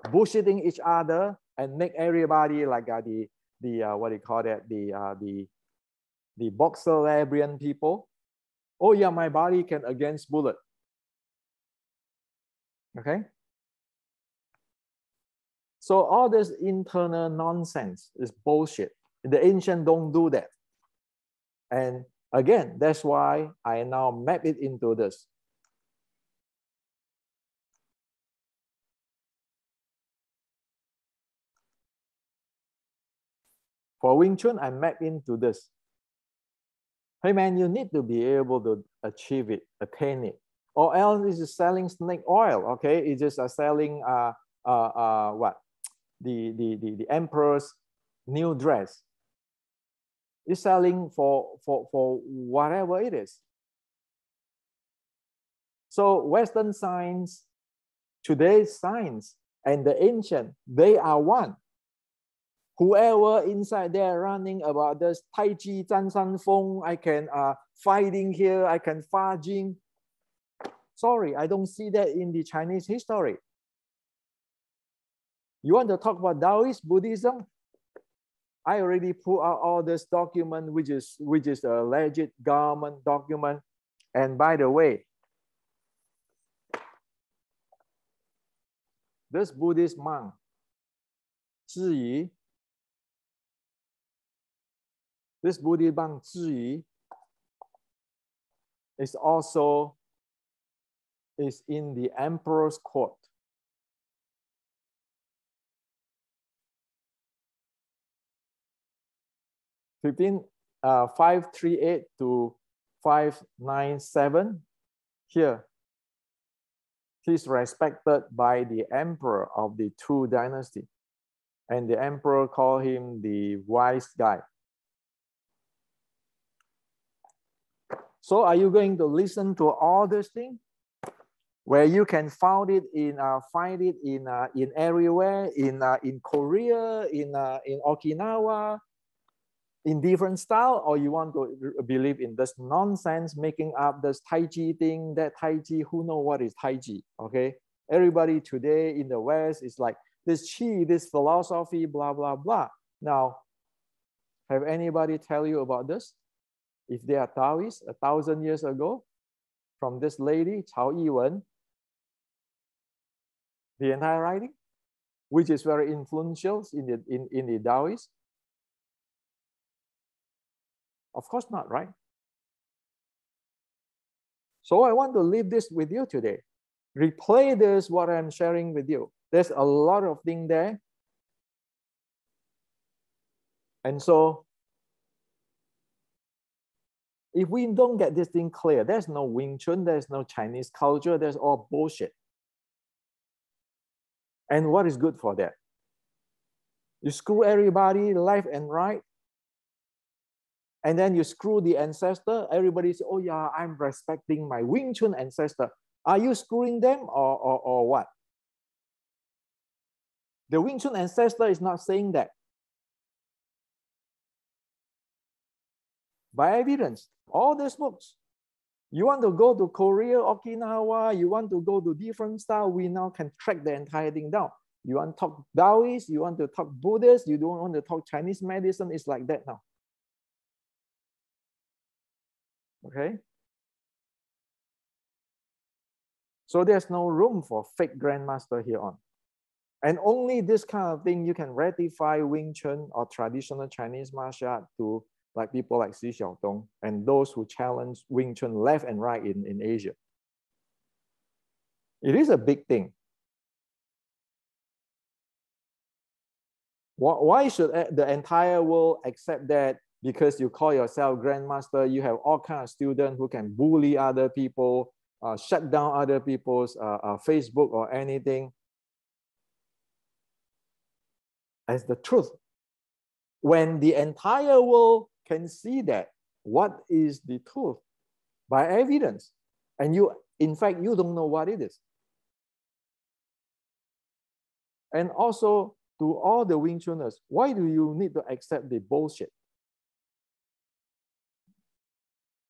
bullshitting each other and make everybody like what do you call that, the boxer librarian people. Oh yeah, my body can against bullet. Okay. So all this internal nonsense is bullshit. The ancient don't do that. And again, that's why I now map it into this. For Wing Chun, I map into this. Hey man, you need to be able to achieve it, attain it. Or else it's just selling snake oil, okay? It's just selling what? The emperor's new dress. It's selling for whatever it is. So Western science, today's science, and the ancient, they are one. Whoever inside there running about this Tai Chi, Zhan San Feng, I can fighting here, I can Fa Jing. Sorry, I don't see that in the Chinese history. You want to talk about Daoist Buddhism? I already put out all this document, which is a legit government document. And by the way, this Buddhist monk, Zhi, this Buddhist monk Zhi is also in the emperor's court. 538 to 597. Here, he's respected by the emperor of the Tang Dynasty. And the emperor called him the wise guy. So are you going to listen to all these things? Where you can find it in everywhere, in Korea, in Okinawa, in different style, or you want to believe in this nonsense, making up this Tai Chi thing, that Tai Chi, who know what is Tai Chi, okay? Everybody today in the West is like this Chi, this philosophy, blah, blah, blah. Now, have anybody tell you about this? If they are Taoists 1,000 years ago, from this lady, Cao Yiwen, the entire writing, which is very influential in the Daoist? Of course not, right? So I want to leave this with you today. Replay this, what I'm sharing with you. There's a lot of things there. And so if we don't get this thing clear, there's no Wing Chun, there's no Chinese culture, there's all bullshit. And what is good for that? You screw everybody left and right, and then you screw the ancestor. Everybody says, oh yeah, I'm respecting my Wing Chun ancestor. Are you screwing them or what? The Wing Chun ancestor is not saying that. By evidence, all these books. You want to go to Korea, Okinawa, you want to go to different style, we now can track the entire thing down. You want to talk Daoist, you want to talk Buddhist, you don't want to talk Chinese medicine, it's like that now. Okay? So there's no room for fake grandmaster here on. And only this kind of thing you can ratify Wing Chun or traditional Chinese martial art to like people like Xi Xiaodong and those who challenge Wing Chun left and right in Asia. It is a big thing. Why should the entire world accept that? Because you call yourself grandmaster, you have all kinds of students who can bully other people, shut down other people's Facebook or anything. As the truth. When the entire world can see that, what is the truth? By evidence. And you, in fact, you don't know what it is. And also, to all the Wing Chuners, why do you need to accept the bullshit?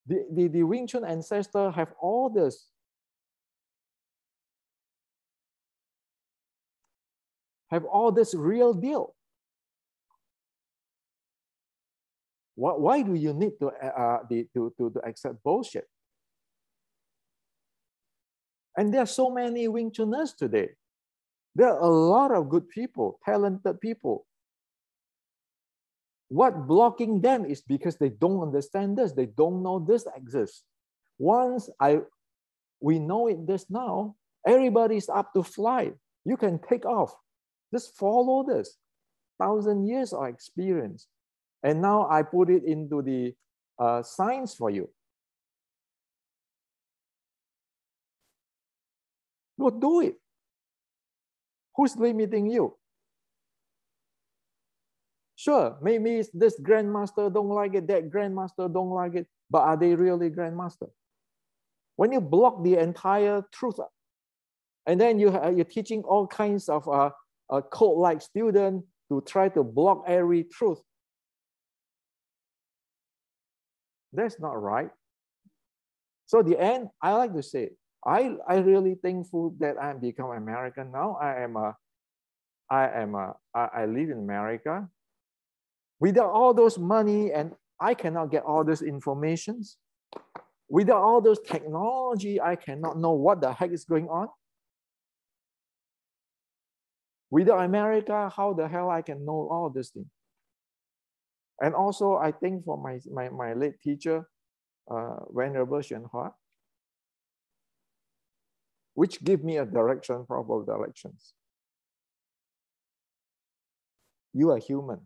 The Wing Chun ancestors have all this. Have all this real deal. Why do you need to accept bullshit? And there are so many Wing Chuners today. There are a lot of good people, talented people. What blocking them is because they don't understand this. They don't know this exists. Once we know it this now, everybody's up to fly. You can take off. Just follow this. 1,000 years of experience. And now I put it into the science for you. Go do it. Who's limiting you? Sure, maybe this grandmaster don't like it, that grandmaster don't like it, but are they really grandmaster? When you block the entire truth, and then you're teaching all kinds of cult-like students to try to block every truth, that's not right. So the end, I like to say, I really thankful that I become American now. I live in America. Without all those money, and I cannot get all this information. Without all those technology, I cannot know what the heck is going on. Without America, how the hell I can know all this thing? And also, I think for my late teacher, Venerable Xuan Hua, which give me a direction, proper directions. You are human.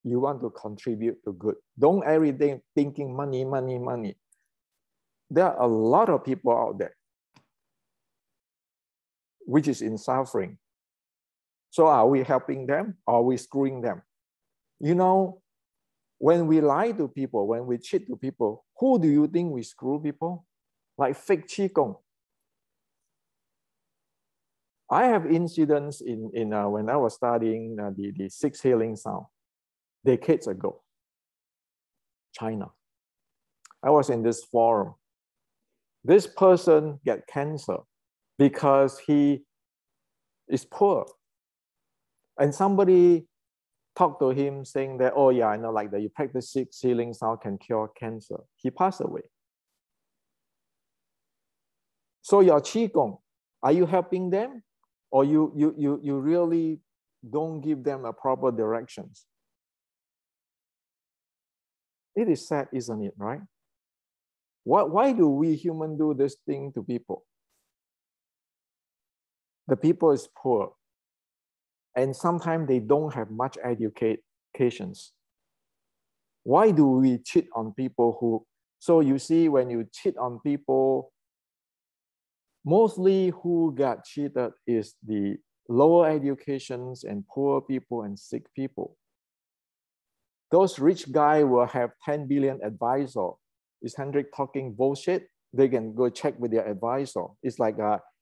You want to contribute to good. Don't every day thinking money, money, money. There are a lot of people out there which is in suffering. So are we helping them? Or are we screwing them? You know, when we lie to people, when we cheat to people, who do you think we screw people? Like fake Qigong. I have incidents in when I was studying the six healing sound. decades ago, China. I was in this forum. This person got cancer because he is poor. And somebody talked to him saying that, oh yeah, I know, like that you practice six healing sound can cure cancer. He passed away. So your Qigong, are you helping them? Or you really don't give them a proper directions? It is sad, isn't it, right? Why do we humans do this thing to people? The people is poor. And sometimes they don't have much educations. Why do we cheat on people who, so you see when you cheat on people, mostly who got cheated is the lower educations and poor people and sick people. Those rich guys will have 10 billion advisor. Is Hendrik talking bullshit? They can go check with their advisor. It's like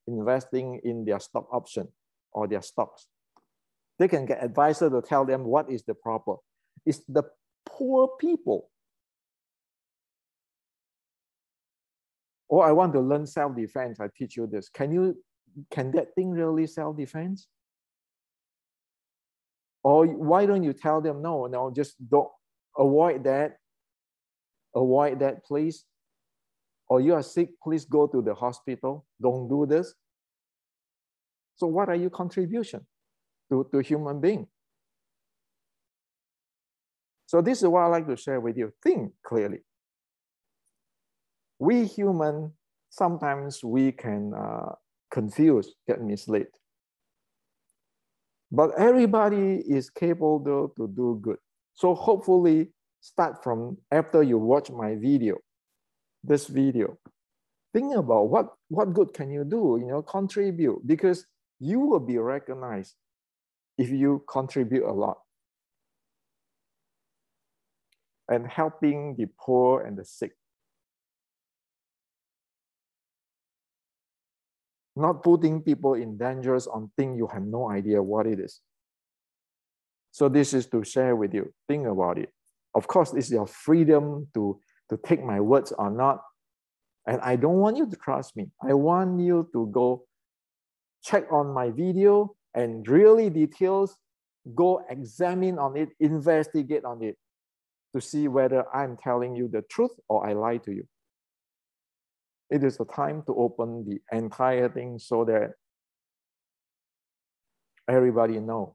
investing in their stock option or their stocks. They can get advisor to tell them what is the proper. It's the poor people. Or I want to learn self-defense. I teach you this. Can that thing really self-defense? Or why don't you tell them, no, just don't, avoid that, please. Or you are sick, please go to the hospital. Don't do this. So what are your contribution to human being? So this is what I like to share with you. Think clearly. We human, sometimes we can confuse, get misled. But everybody is capable to do good. So hopefully start from after you watch my video, this video. Think about what good can you do, contribute, because you will be recognized if you contribute a lot. And helping the poor and the sick. Not putting people in dangers on things you have no idea what it is. So this is to share with you. Think about it. Of course, it's your freedom to take my words or not. And I don't want you to trust me. I want you to go check on my video and really details, go examine on it, investigate on it to see whether I'm telling you the truth or I lie to you. It is the time to open the entire thing so that everybody knows.